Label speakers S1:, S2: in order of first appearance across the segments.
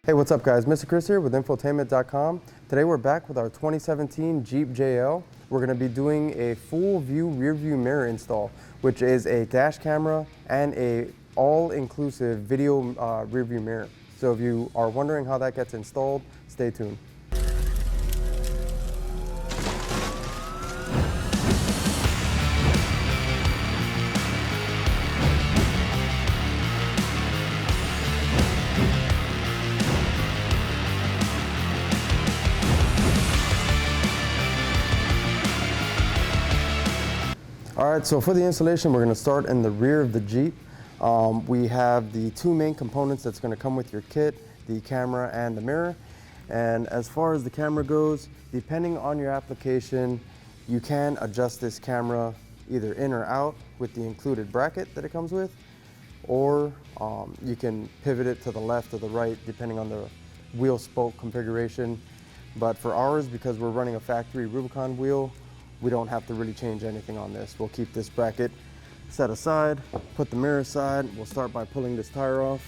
S1: Hey, what's up guys? Mr. Chris here with Infotainment.com. Today we're back with our 2017 Jeep JL. We're going to be doing a full view rear view mirror install, which is a dash camera and a all-inclusive video rear view mirror. So if you are wondering how that gets installed, stay tuned. All right, so for the installation, we're going to start in the rear of the Jeep. We have the two main components that's going to come with your kit, the camera and the mirror. And as far as the camera goes, depending on your application, you can adjust this camera either in or out with the included bracket that it comes with, or you can pivot it to the left or the right depending on the wheel spoke configuration. But for ours, because we're running a factory Rubicon wheel, we don't have to really change anything on this. We'll keep this bracket set aside, put the mirror aside. We'll start by pulling this tire off.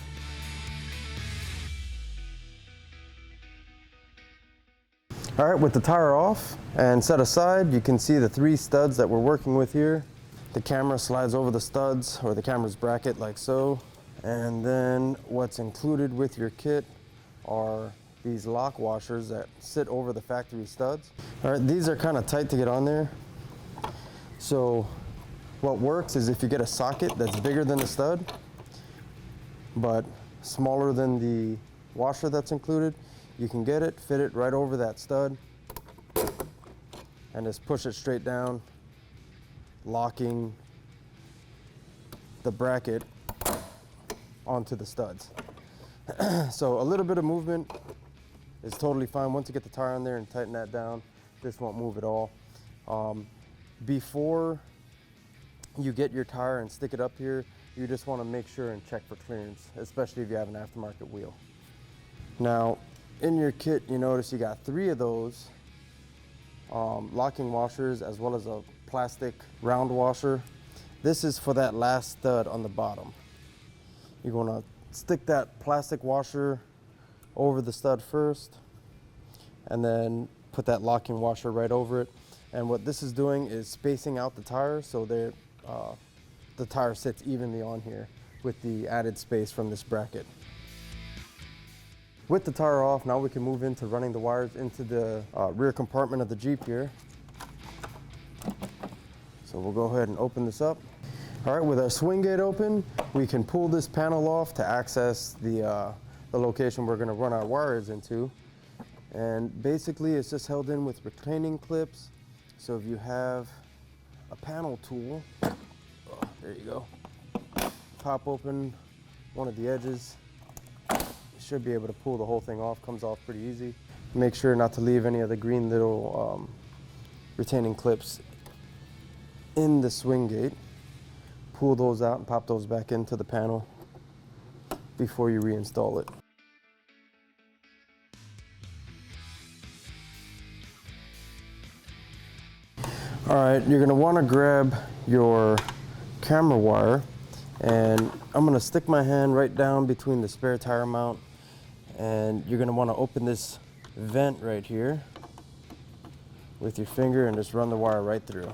S1: All right, with the tire off and set aside, you can see the three studs that we're working with here. The camera slides over the studs or the camera's bracket like so. And then what's included with your kit are these lock washers that sit over the factory studs. All right, these are kind of tight to get on there. So what works is if you get a socket that's bigger than the stud, but smaller than the washer that's included, you can get it, fit it right over that stud, and just push it straight down, locking the bracket onto the studs. So a little bit of movement is totally fine. Once you get the tire on there and tighten that down, this won't move at all. Before you get your tire and stick it up here, you just want to make sure and check for clearance, especially if you have an aftermarket wheel. Now, in your kit, you notice you got three of those locking washers as well as a plastic round washer. This is for that last stud on the bottom. You're going to stick that plastic washer over the stud first, and then put that locking washer right over it. And what this is doing is spacing out the tire so that the tire sits evenly on here with the added space from this bracket. With the tire off, now we can move into running the wires into the rear compartment of the Jeep here. So we'll go ahead and open this up. All right, with our swing gate open, we can pull this panel off to access the location we're going to run our wires into. And basically it's just held in with retaining clips. So if you have a panel tool, there you go, pop open one of the edges, you should be able to pull the whole thing off. Comes off pretty easy. Make sure not to leave any of the green little retaining clips in the swing gate. Pull those out and pop those back into the panel before you reinstall it. All right, you're gonna wanna grab your camera wire, and I'm gonna stick my hand right down between the spare tire mount, and you're gonna wanna open this vent right here with your finger and just run the wire right through.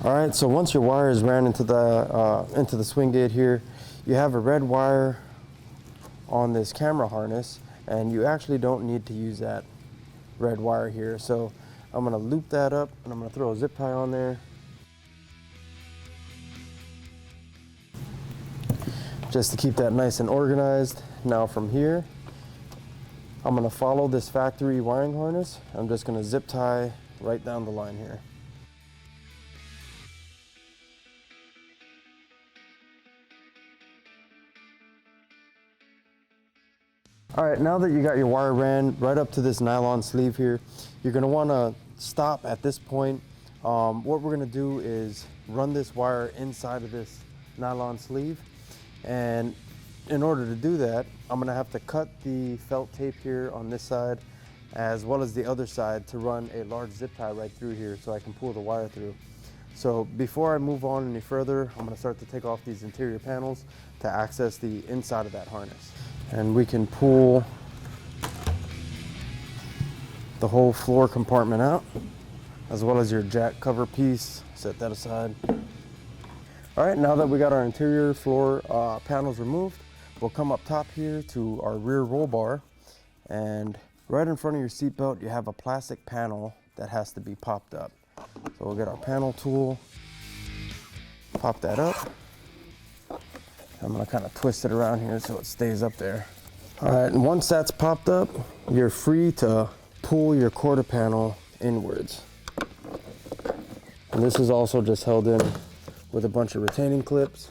S1: All right, so once your wire is ran into the swing gate here, you have a red wire on this camera harness, and you actually don't need to use that red wire here. So I'm gonna loop that up, and I'm gonna throw a zip tie on there. Just to keep that nice and organized. Now from here, I'm gonna follow this factory wiring harness. I'm just gonna zip tie right down the line here. All right, now that you got your wire ran right up to this nylon sleeve here, you're gonna wanna stop at this point. What we're gonna do is run this wire inside of this nylon sleeve. And in order to do that, I'm gonna have to cut the felt tape here on this side as well as the other side to run a large zip tie right through here so I can pull the wire through. So before I move on any further, I'm gonna start to take off these interior panels to access the inside of that harness. And we can pull the whole floor compartment out, as well as your jack cover piece. Set that aside. All right, now that we got our interior floor panels removed, we'll come up top here to our rear roll bar, and right in front of your seat belt, you have a plastic panel that has to be popped up. So we'll get our panel tool, pop that up. I'm gonna kind of twist it around here so it stays up there. All right, and once that's popped up, you're free to pull your quarter panel inwards. And this is also just held in with a bunch of retaining clips.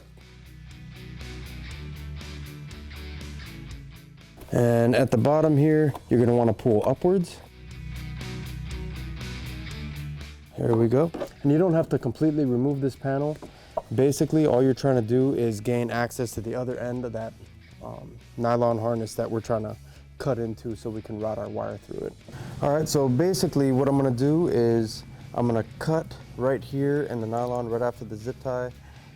S1: And at the bottom here, you're gonna wanna pull upwards. Here we go. And you don't have to completely remove this panel. Basically, all you're trying to do is gain access to the other end of that nylon harness that we're trying to cut into so we can route our wire through it. All right, so basically what I'm gonna do is I'm gonna cut right here in the nylon right after the zip tie,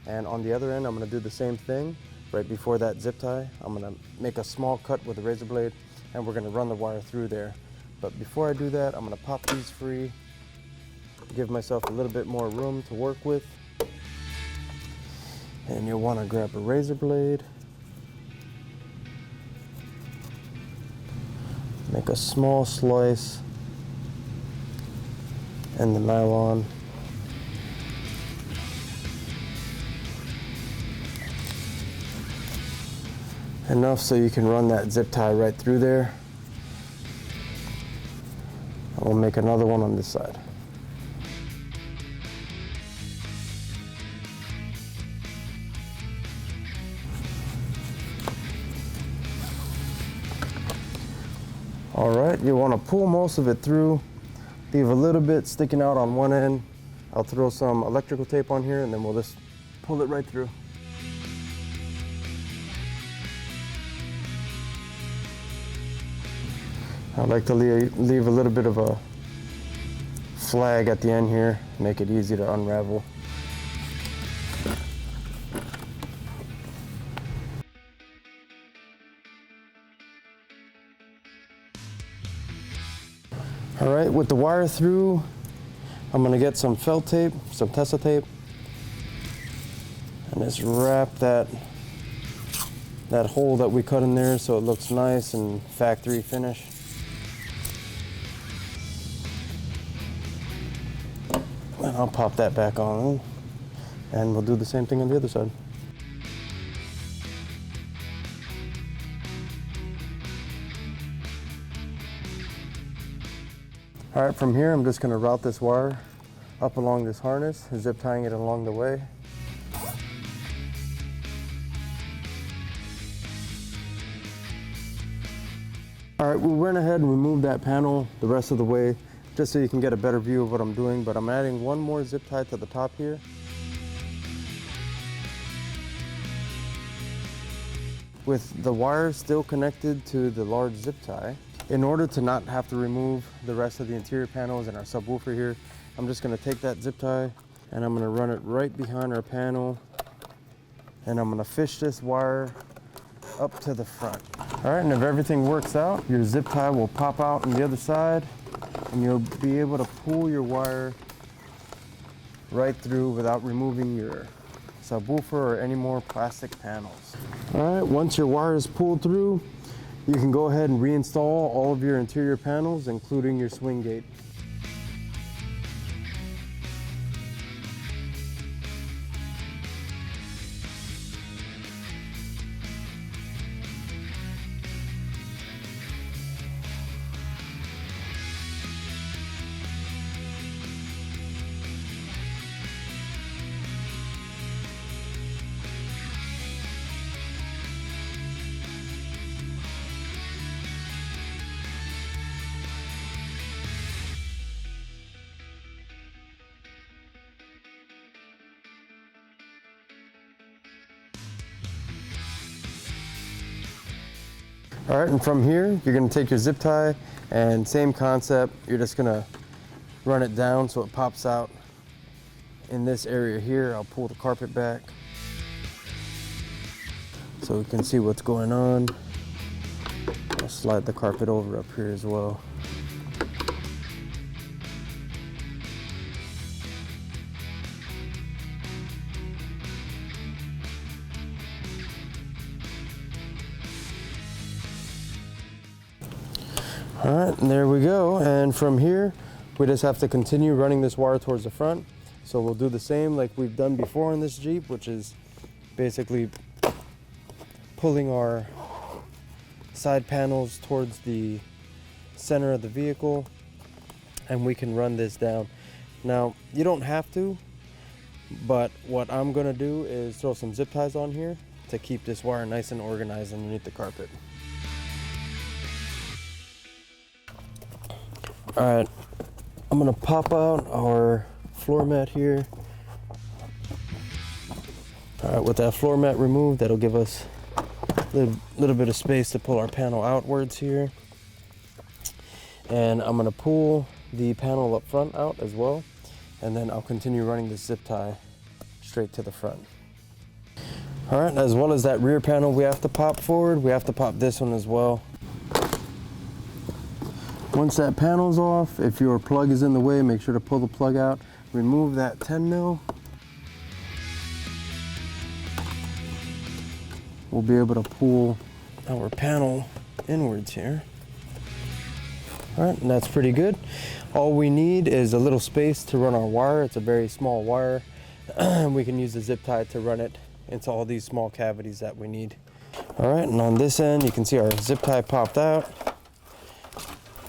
S1: and on the other end, I'm gonna do the same thing right before that zip tie. I'm gonna make a small cut with a razor blade, and we're gonna run the wire through there. But before I do that, I'm gonna pop these free, give myself a little bit more room to work with. And you'll wanna grab a razor blade, make a small slice in the nylon. Enough so you can run that zip tie right through there. And we'll make another one on this side. All right, you want to pull most of it through, leave a little bit sticking out on one end. I'll throw some electrical tape on here and then we'll just pull it right through. I like to leave a little bit of a flag at the end here, make it easy to unravel. All right, with the wire through, I'm gonna get some felt tape, some Tessa tape, and just wrap that hole that we cut in there so it looks nice and factory finish. And I'll pop that back on, and we'll do the same thing on the other side. All right, from here, I'm just gonna route this wire up along this harness, zip tying it along the way. All right, we went ahead and removed that panel the rest of the way, just so you can get a better view of what I'm doing, but I'm adding one more zip tie to the top here. With the wire still connected to the large zip tie, in order to not have to remove the rest of the interior panels and our subwoofer here, I'm just gonna take that zip tie and I'm gonna run it right behind our panel, and I'm gonna fish this wire up to the front. All right, and if everything works out, your zip tie will pop out on the other side and you'll be able to pull your wire right through without removing your subwoofer or any more plastic panels. All right, once your wire is pulled through, you can go ahead and reinstall all of your interior panels, including your swing gate. All right, and from here, you're gonna take your zip tie and same concept, you're just gonna run it down so it pops out in this area here. I'll pull the carpet back so we can see what's going on. I'll slide the carpet over up here as well. All right, and there we go. And from here, we just have to continue running this wire towards the front. So we'll do the same like we've done before in this Jeep, which is basically pulling our side panels towards the center of the vehicle, and we can run this down. Now, you don't have to, but what I'm gonna do is throw some zip ties on here to keep this wire nice and organized underneath the carpet. All right, I'm gonna pop out our floor mat here. All right, with that floor mat removed, that'll give us a little bit of space to pull our panel outwards here. And I'm gonna pull the panel up front out as well, and then I'll continue running the zip tie straight to the front. All right, as well as that rear panel we have to pop forward, we have to pop this one as well. Once that panel's off, if your plug is in the way, make sure to pull the plug out, remove that 10 mil. We'll be able to pull our panel inwards here. All right, and that's pretty good. All we need is a little space to run our wire. It's a very small wire. We can use the zip tie to run it into all these small cavities that we need. All right, and on this end, you can see our zip tie popped out.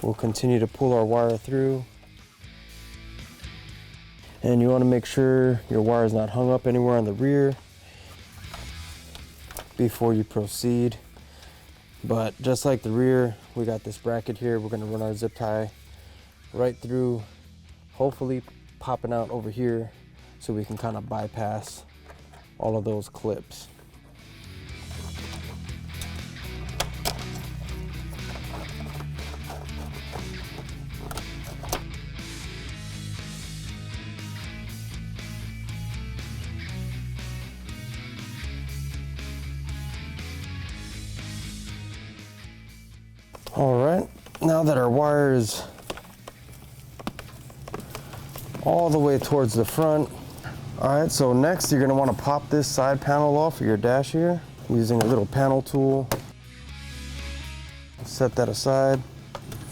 S1: We'll continue to pull our wire through. And you want to make sure your wire is not hung up anywhere on the rear before you proceed. But just like the rear, we got this bracket here. We're going to run our zip tie right through, hopefully popping out over here so we can kind of bypass all of those clips. All right, now that our wire is all the way towards the front. All right, so next you're gonna wanna pop this side panel off of your dash here using a little panel tool. Set that aside.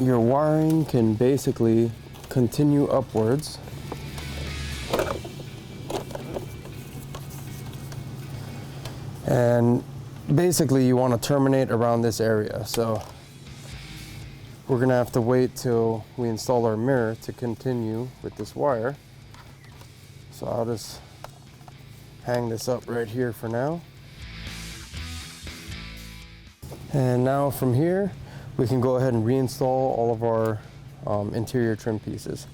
S1: Your wiring can basically continue upwards. And basically you wanna terminate around this area. So we're gonna have to wait till we install our mirror to continue with this wire. So I'll just hang this up right here for now. And now from here, we can go ahead and reinstall all of our interior trim pieces.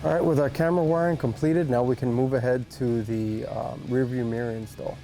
S1: All right, with our camera wiring completed, now we can move ahead to the rear view mirror install.